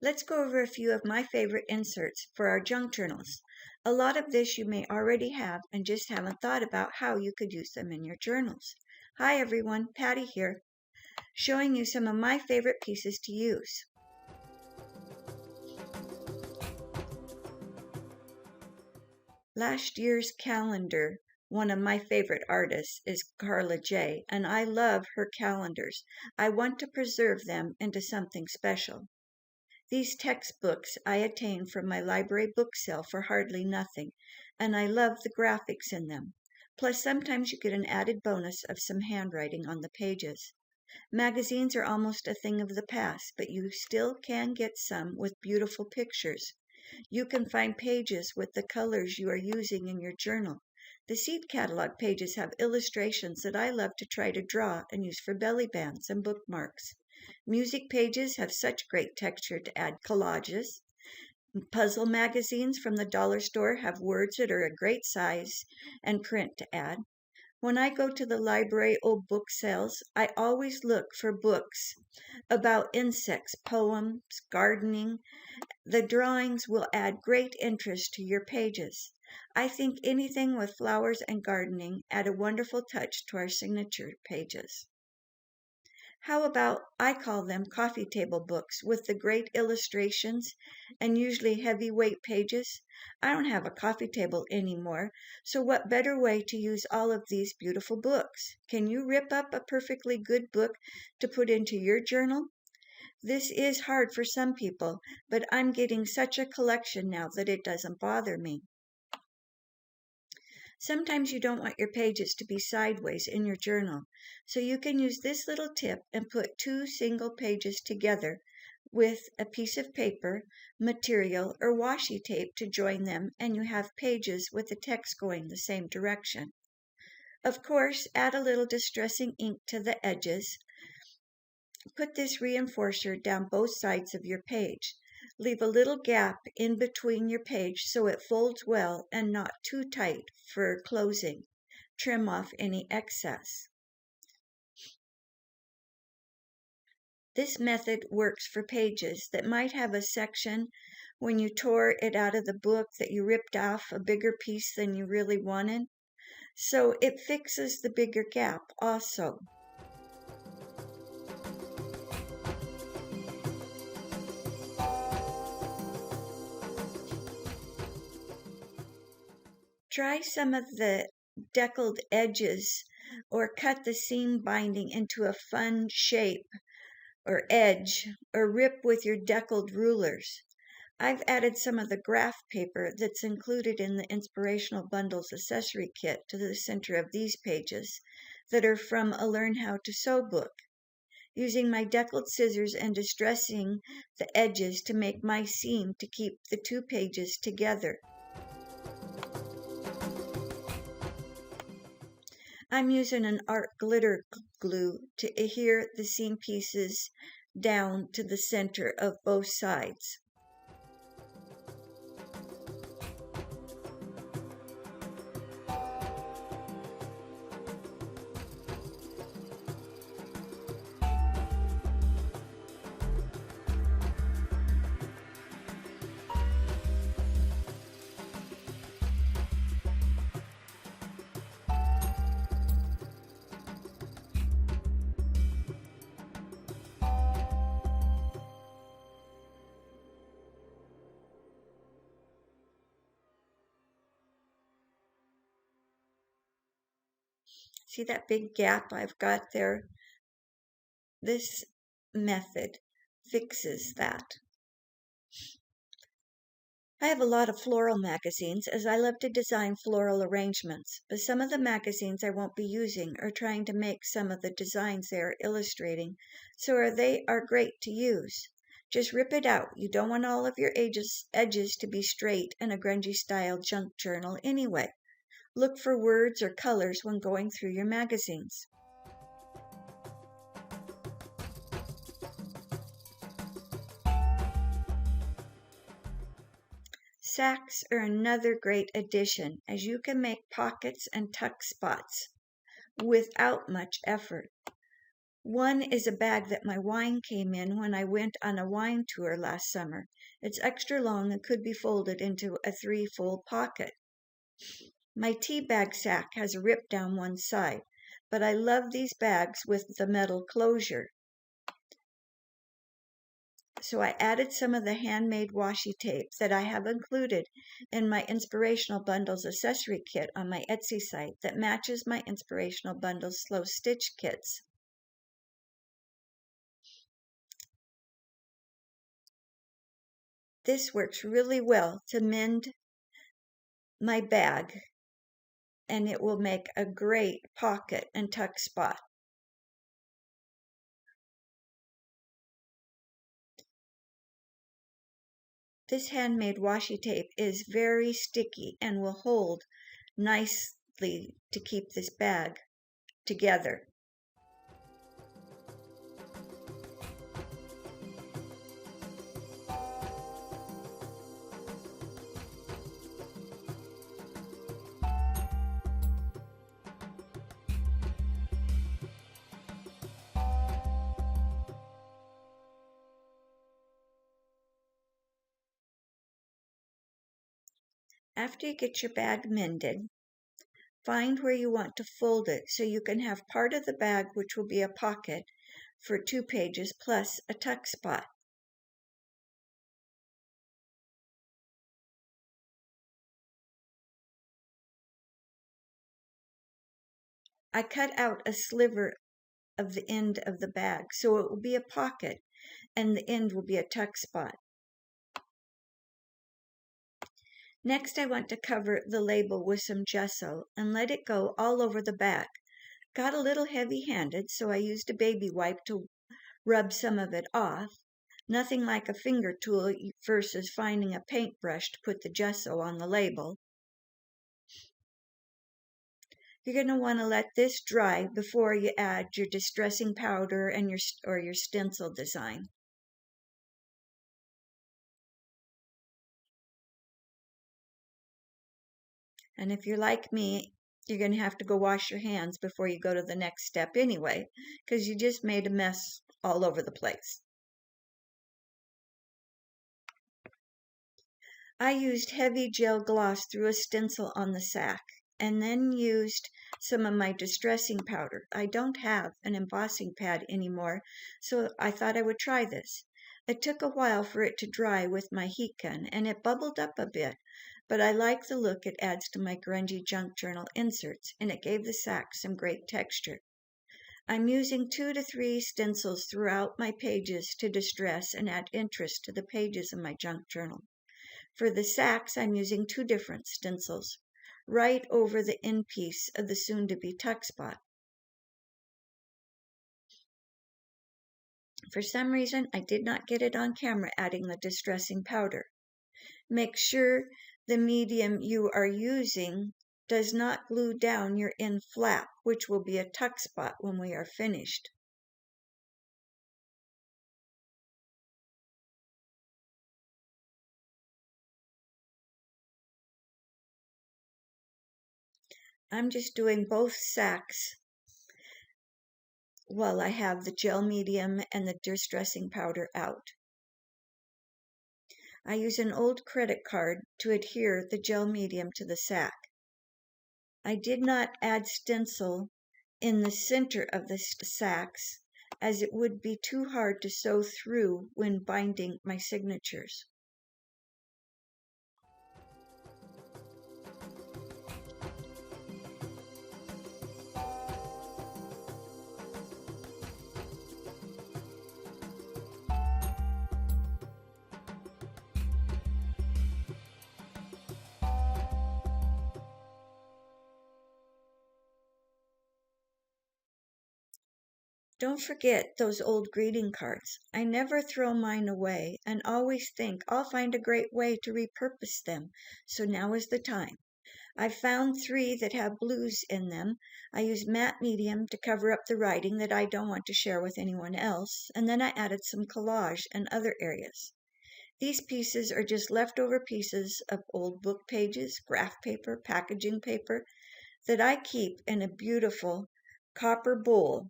Let's go over a few of my favorite inserts for our junk journals. A lot of this you may already have and just haven't thought about how you could use them in your journals. Hi everyone, Patty here, showing you some of my favorite pieces to use. Last year's calendar. One of my favorite artists is Carla J, and I love her calendars. I want to preserve them into something special. These textbooks I obtained from my library book sale for hardly nothing, and I love the graphics in them. Plus, sometimes you get an added bonus of some handwriting on the pages. Magazines are almost a thing of the past, but you still can get some with beautiful pictures. You can find pages with the colors you are using in your journal. The seed catalog pages have illustrations that I love to try to draw and use for belly bands and bookmarks. Music pages have such great texture to add collages. Puzzle magazines from the dollar store have words that are a great size and print to add. When I go to the library old book sales, I always look for books about insects, poems, gardening. The drawings will add great interest to your pages. I think anything with flowers and gardening add a wonderful touch to our signature pages. How about, I call them coffee table books with the great illustrations and usually heavyweight pages? I don't have a coffee table anymore, so what better way to use all of these beautiful books? Can you rip up a perfectly good book to put into your journal? This is hard for some people, but I'm getting such a collection now that it doesn't bother me. Sometimes you don't want your pages to be sideways in your journal, so you can use this little tip and put two single pages together with a piece of paper, material, or washi tape to join them, and you have pages with the text going the same direction. Of course, add a little distressing ink to the edges. Put this reinforcer down both sides of your page. Leave a little gap in between your page so it folds well and not too tight for closing. Trim off any excess. This method works for pages that might have a section when you tore it out of the book that you ripped off a bigger piece than you really wanted. So it fixes the bigger gap also. Try some of the deckled edges or cut the seam binding into a fun shape or edge or rip with your deckled rulers. I've added some of the graph paper that's included in the Inspirational Bundles accessory kit to the center of these pages that are from a Learn How to Sew book. Using my deckled scissors and distressing the edges to make my seam to keep the two pages together. I'm using an art glitter glue to adhere the seam pieces down to the center of both sides. See that big gap I've got there? This method fixes that. I have a lot of floral magazines as I love to design floral arrangements, but some of the magazines I won't be using or trying to make some of the designs they are illustrating, so they are great to use. Just rip it out. You don't want all of your edges to be straight in a grungy style junk journal anyway. Look for words or colors when going through your magazines. Sacks are another great addition as you can make pockets and tuck spots without much effort. One is a bag that my wine came in when I went on a wine tour last summer. It's extra long and could be folded into a 3-fold pocket. My tea bag sack has a rip down one side, but I love these bags with the metal closure. So I added some of the handmade washi tape that I have included in my Inspirational Bundles accessory kit on my Etsy site that matches my Inspirational Bundles slow stitch kits. This works really well to mend my bag, and it will make a great pocket and tuck spot. This handmade washi tape is very sticky and will hold nicely to keep this bag together. After you get your bag mended, find where you want to fold it so you can have part of the bag which will be a pocket for 2 pages plus a tuck spot. I cut out a sliver of the end of the bag so it will be a pocket and the end will be a tuck spot. Next, I want to cover the label with some gesso and let it go all over the back. Got a little heavy-handed, so I used a baby wipe to rub some of it off. Nothing like a finger tool versus finding a paintbrush to put the gesso on the label. You're going to want to let this dry before you add your distressing powder and your stencil design. And if you're like me, you're going to have to go wash your hands before you go to the next step anyway, because you just made a mess all over the place. I used heavy gel gloss through a stencil on the sack and then used some of my distressing powder. I don't have an embossing pad anymore, so I thought I would try this. It took a while for it to dry with my heat gun, and it bubbled up a bit, but I like the look it adds to my grungy junk journal inserts, and it gave the sack some great texture. I'm using 2 to 3 stencils throughout my pages to distress and add interest to the pages of my junk journal. For the sacks, I'm using 2 different stencils, right over the end piece of the soon-to-be tuck spot. For some reason, I did not get it on camera adding the distressing powder. Make sure the medium you are using does not glue down your end flap, which will be a tuck spot when we are finished. I'm just doing both sacks while I have the gel medium and the distressing powder out. I use an old credit card to adhere the gel medium to the sack. I did not add stencil in the center of the sacks as it would be too hard to sew through when binding my signatures. Don't forget those old greeting cards. I never throw mine away and always think I'll find a great way to repurpose them, so now is the time. I found 3 that have blues in them. I used matte medium to cover up the writing that I don't want to share with anyone else, and then I added some collage in other areas. These pieces are just leftover pieces of old book pages, graph paper, packaging paper that I keep in a beautiful copper bowl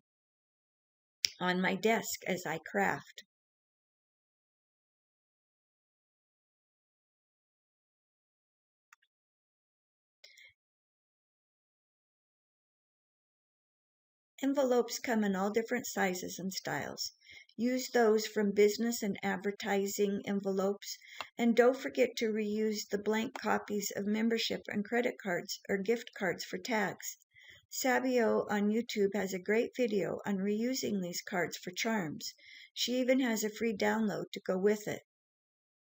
on my desk as I craft. Envelopes come in all different sizes and styles. Use those from business and advertising envelopes, and don't forget to reuse the blank copies of membership and credit cards or gift cards for tags. Sabio on YouTube has a great video on reusing these cards for charms. She even has a free download to go with it.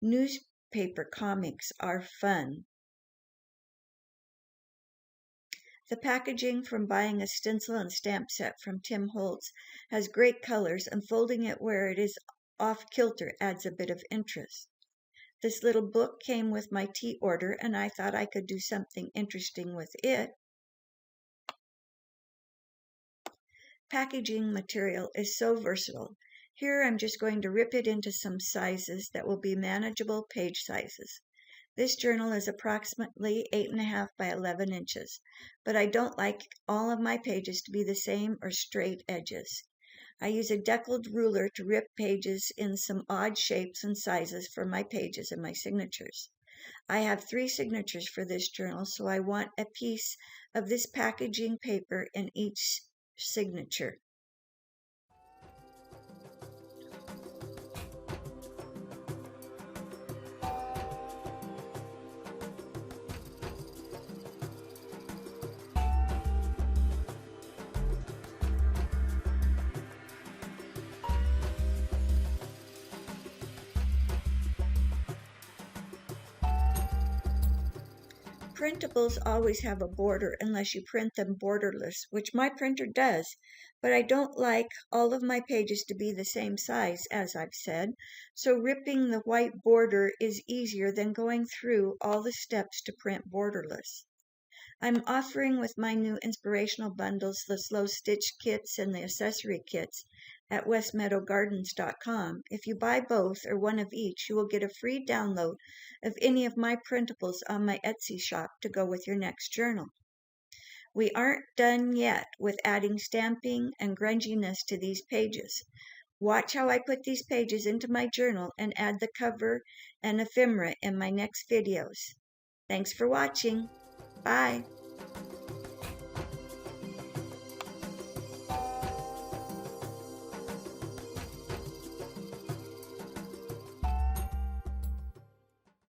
Newspaper comics are fun. The packaging from buying a stencil and stamp set from Tim Holtz has great colors, and folding it where it is off kilter adds a bit of interest. This little book came with my tea order, and I thought I could do something interesting with it. Packaging material is so versatile. Here I'm just going to rip it into some sizes that will be manageable page sizes. This journal is approximately 8.5 by 11 inches, but I don't like all of my pages to be the same or straight edges. I use a deckled ruler to rip pages in some odd shapes and sizes for my pages and my signatures. I have 3 signatures for this journal, so I want a piece of this packaging paper in each signature. Printables always have a border unless you print them borderless, which my printer does, but I don't like all of my pages to be the same size, as I've said, so ripping the white border is easier than going through all the steps to print borderless. I'm offering with my new inspirational bundles the slow stitch kits and the accessory kits at westmeadowgardens.com. If you buy both or one of each, you will get a free download of any of my printables on my Etsy shop to go with your next journal. We aren't done yet with adding stamping and grunginess to these pages. Watch how I put these pages into my journal and add the cover and ephemera in my next videos. Thanks for watching. Bye.